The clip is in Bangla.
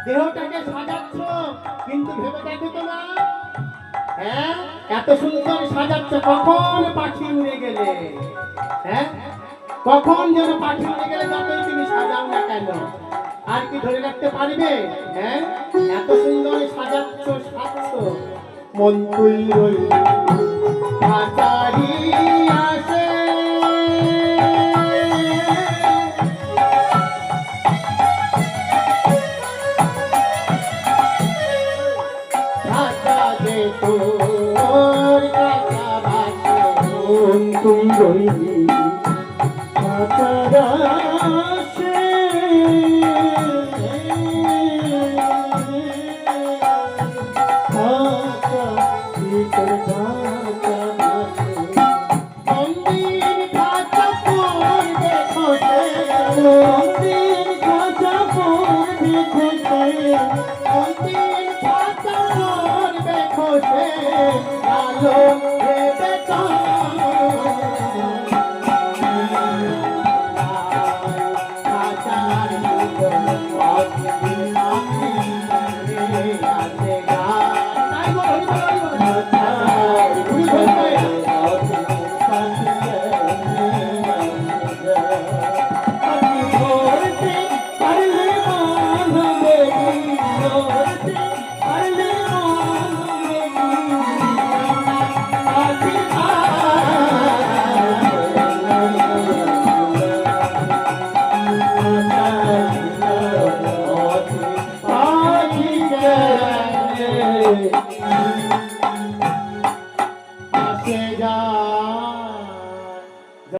দেহটাকে সাজাচ্ছ, কিন্তু ভেবে দেখো তো না, হ্যাঁ, এত সুন্দর সাজাচ্ছ, কখন পাখি উড়ে গেলে, হ্যাঁ, কখন যেন পাখি উড়ে গেলে যতই তুমি সাজাও না কেন, আর কি ধরে রাখতে পারবে? হ্যাঁ, এত সুন্দর সাজাচ্ছ, সাজছ, মন তুই রই আচারি আসে, ঢাকা যে তোর কাছা বাসন তুই রইলি আচারাসে, ঢাকা ভিতর ঢাকা মন্দির খাঁচা পড়বে খসে, মন্দির খাঁচা পড়বে খসে, মন্দির খাঁচা পড়বে খসে, আলো ভেবে খাঁচার ভিতর